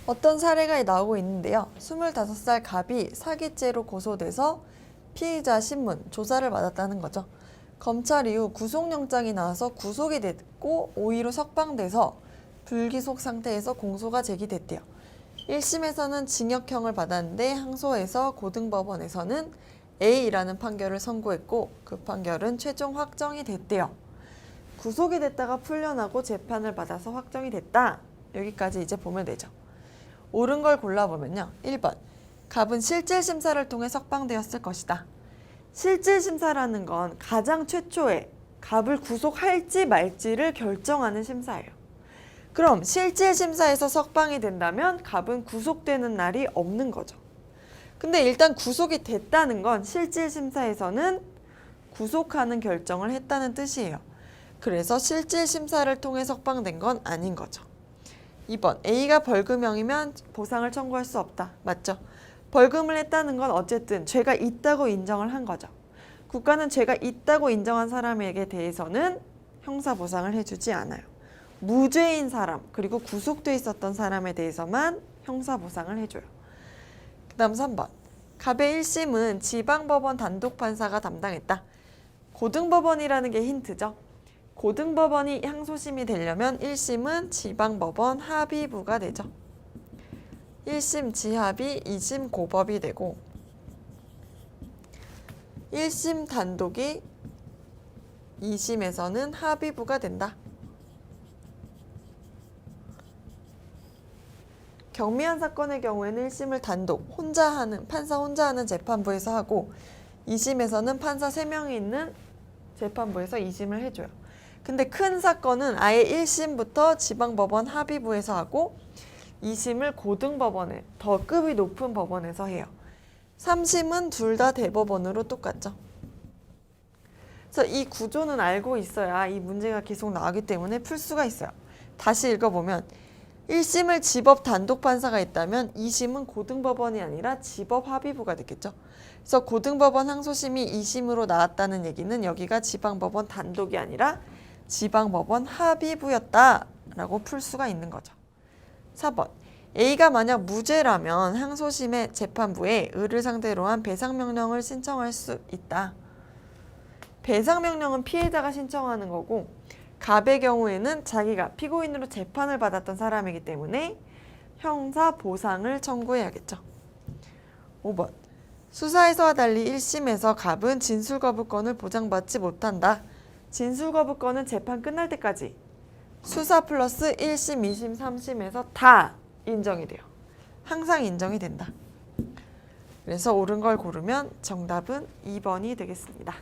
어떤 사례가 나오고 있는데요. 25살 갑이 사기죄로 고소돼서 피의자 신문, 조사를 받았다는 거죠. 검찰 이후 구속영장이 나와서 구속이 됐고 5일로 석방돼서 불기속 상태에서 공소가 제기됐대요. 1심에서는 징역형을 받았는데 항소해서 고등법원에서는 A라는 판결을 선고했고 그 판결은 최종 확정이 됐대요. 구속이 됐다가 풀려나고 재판을 받아서 확정이 됐다. 여기까지 이제 보면 되죠. 옳은 걸 골라보면요. 1번, 갑은 실질심사를 통해 석방되었을 것이다. 실질심사라는 건 가장 최초에 갑을 구속할지 말지를 결정하는 심사예요. 그럼 실질심사에서 석방이 된다면 갑은 구속되는 날이 없는 거죠. 근데 일단 구속이 됐다는 건 실질심사에서는 구속하는 결정을 했다는 뜻이에요. 그래서 실질심사를 통해 석방된 건 아닌 거죠. 2번, A가 벌금형이면 보상을 청구할 수 없다. 맞죠? 벌금을 했다는 건 어쨌든 죄가 있다고 인정을 한 거죠. 국가는 죄가 있다고 인정한 사람에게 대해서는 형사보상을 해주지 않아요. 무죄인 사람, 그리고 구속돼 있었던 사람에 대해서만 형사보상을 해줘요. 그 다음 3번, 갑의 1심은 지방법원 단독판사가 담당했다. 고등법원이라는 게 힌트죠. 고등법원이 항소심이 되려면 1심은 지방법원 합의부가 되죠. 1심 지합이 2심 고법이 되고 1심 단독이 2심에서는 합의부가 된다. 경미한 사건의 경우에는 1심을 단독, 판사 혼자 하는 재판부에서 하고 2심에서는 판사 3명이 있는 재판부에서 2심을 해줘요. 근데 큰 사건은 아예 1심부터 지방법원 합의부에서 하고 2심을 고등법원에, 더 급이 높은 법원에서 해요. 3심은 둘 다 대법원으로 똑같죠. 그래서 이 구조는 알고 있어야 이 문제가 계속 나오기 때문에 풀 수가 있어요. 다시 읽어보면 1심을 지법 단독판사가 있다면 2심은 고등법원이 아니라 지법 합의부가 됐겠죠. 그래서 고등법원 항소심이 2심으로 나왔다는 얘기는 여기가 지방법원 단독이 아니라 지방법원 합의부였다라고 풀 수가 있는 거죠. 4번, A가 만약 무죄라면 항소심의 재판부에 을을 상대로 한 배상명령을 신청할 수 있다. 배상명령은 피해자가 신청하는 거고 갑의 경우에는 자기가 피고인으로 재판을 받았던 사람이기 때문에 형사보상을 청구해야겠죠. 5번, 수사에서와 달리 1심에서 갑은 진술거부권을 보장받지 못한다. 진술거부권은 재판 끝날 때까지 수사 플러스 1심, 2심, 3심에서 다 인정이 돼요. 항상 인정이 된다. 그래서 옳은 걸 고르면 정답은 2번이 되겠습니다.